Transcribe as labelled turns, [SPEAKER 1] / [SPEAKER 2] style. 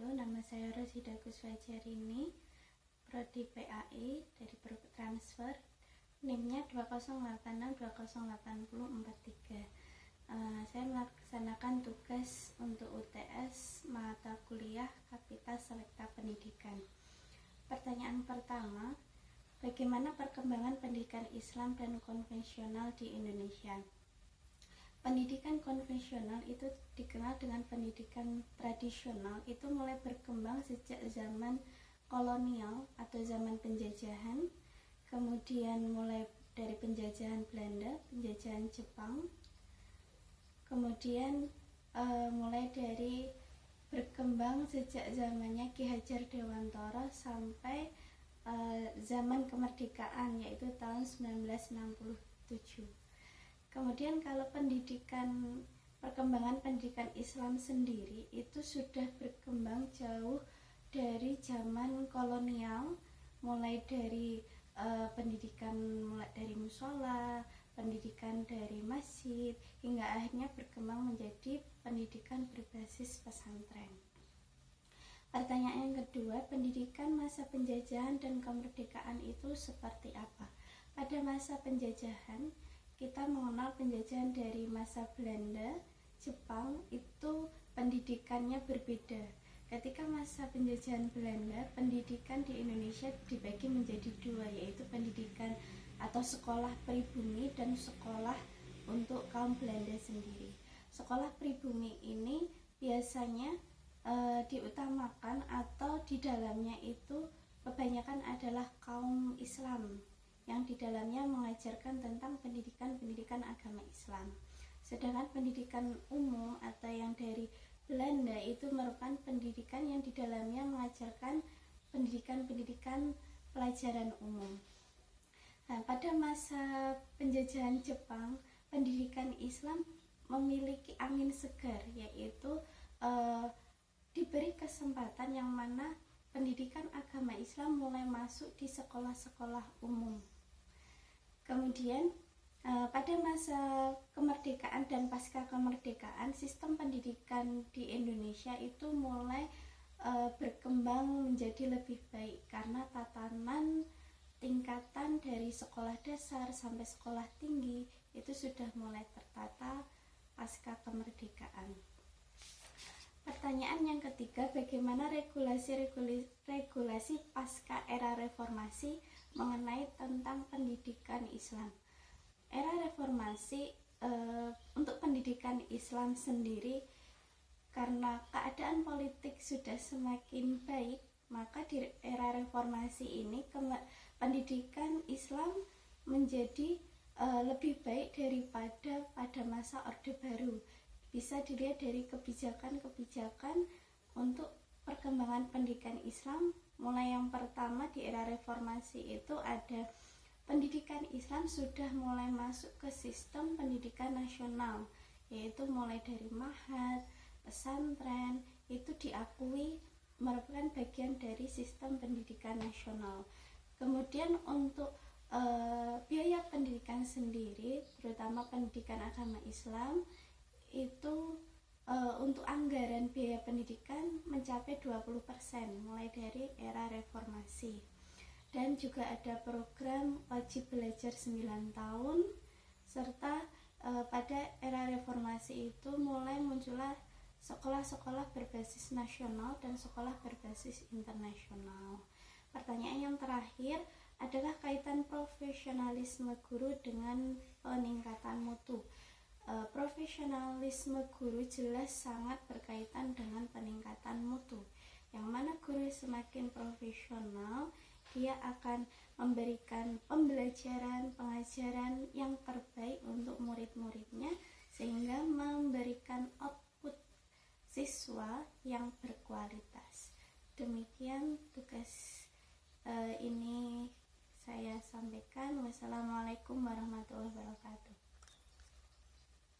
[SPEAKER 1] wabarakatuh. Nama saya Rosida Kuswajarini, Prodi PAI dari Pro Transfer. NIM-nya 20862084043. Saya melaksanakan tugas untuk UTS mata kuliah Kapita Selekta Pendidikan. Pertanyaan pertama, bagaimana perkembangan pendidikan Islam dan konvensional di Indonesia? Pendidikan konvensional itu dikenal dengan pendidikan tradisional, itu mulai berkembang sejak zaman kolonial atau zaman penjajahan, kemudian mulai dari penjajahan Belanda, penjajahan Jepang, kemudian mulai dari berkembang sejak zamannya Ki Hajar Dewantara sampai zaman kemerdekaan, yaitu tahun 1967. Kemudian kalau perkembangan pendidikan Islam sendiri itu sudah berkembang jauh dari zaman kolonial, mulai dari pendidikan mulai dari musola, pendidikan dari masjid, hingga akhirnya berkembang menjadi pendidikan berbasis pesantren. Pertanyaan yang kedua, pendidikan masa penjajahan dan kemerdekaan itu seperti apa? Pada masa penjajahan, kita mengenal penjajahan dari masa Belanda, Jepang, itu pendidikannya berbeda. Ketika masa penjajahan Belanda, pendidikan di Indonesia dibagi menjadi dua, yaitu pendidikan atau sekolah pribumi dan sekolah untuk kaum Belanda sendiri. Sekolah pribumi ini biasanya diutamakan atau di dalamnya itu kebanyakan adalah kaum Islam, yang di dalamnya mengajarkan tentang pendidikan agama Islam. Sedangkan pendidikan umum atau yang dari Belanda itu merupakan pendidikan yang di dalamnya mengajarkan pendidikan pelajaran umum. Nah, pada masa penjajahan Jepang, pendidikan Islam memiliki angin segar, yaitu diberi kesempatan yang mana pendidikan agama Islam mulai masuk di sekolah-sekolah umum. Kemudian pada masa kemerdekaan dan pasca kemerdekaan, sistem pendidikan di Indonesia itu mulai berkembang menjadi lebih baik karena tatanan tingkatan dari sekolah dasar sampai sekolah tinggi itu sudah mulai tertata pasca kemerdekaan. Pertanyaan yang ketiga, bagaimana regulasi pasca era reformasi mengenai tentang pendidikan Islam? Era reformasi untuk pendidikan Islam sendiri, karena keadaan politik sudah semakin baik, maka di era reformasi ini pendidikan Islam menjadi lebih baik daripada pada masa Orde Baru. Bisa dilihat dari kebijakan-kebijakan untuk perkembangan pendidikan Islam. Mulai yang pertama di era reformasi itu ada pendidikan Islam sudah mulai masuk ke sistem pendidikan nasional, yaitu mulai dari ma'had, pesantren, itu diakui merupakan bagian dari sistem pendidikan nasional. Kemudian untuk biaya pendidikan sendiri, terutama pendidikan agama Islam, itu untuk anggaran biaya pendidikan mencapai 20% mulai dari era reformasi. Dan juga ada program wajib belajar 9 tahun, serta pada era reformasi itu mulai muncullah sekolah-sekolah berbasis nasional dan sekolah berbasis internasional. Pertanyaan yang terakhir adalah kaitan profesionalisme guru dengan peningkatan mutu. Profesionalisme guru jelas sangat berkaitan dengan peningkatan mutu, yang mana guru semakin profesional, dia akan memberikan pembelajaran, pengajaran yang terbaik untuk murid-muridnya, sehingga memberikan output siswa yang berkualitas. Demikian tugas ini saya sampaikan. Wassalamualaikum warahmatullahi wabarakatuh.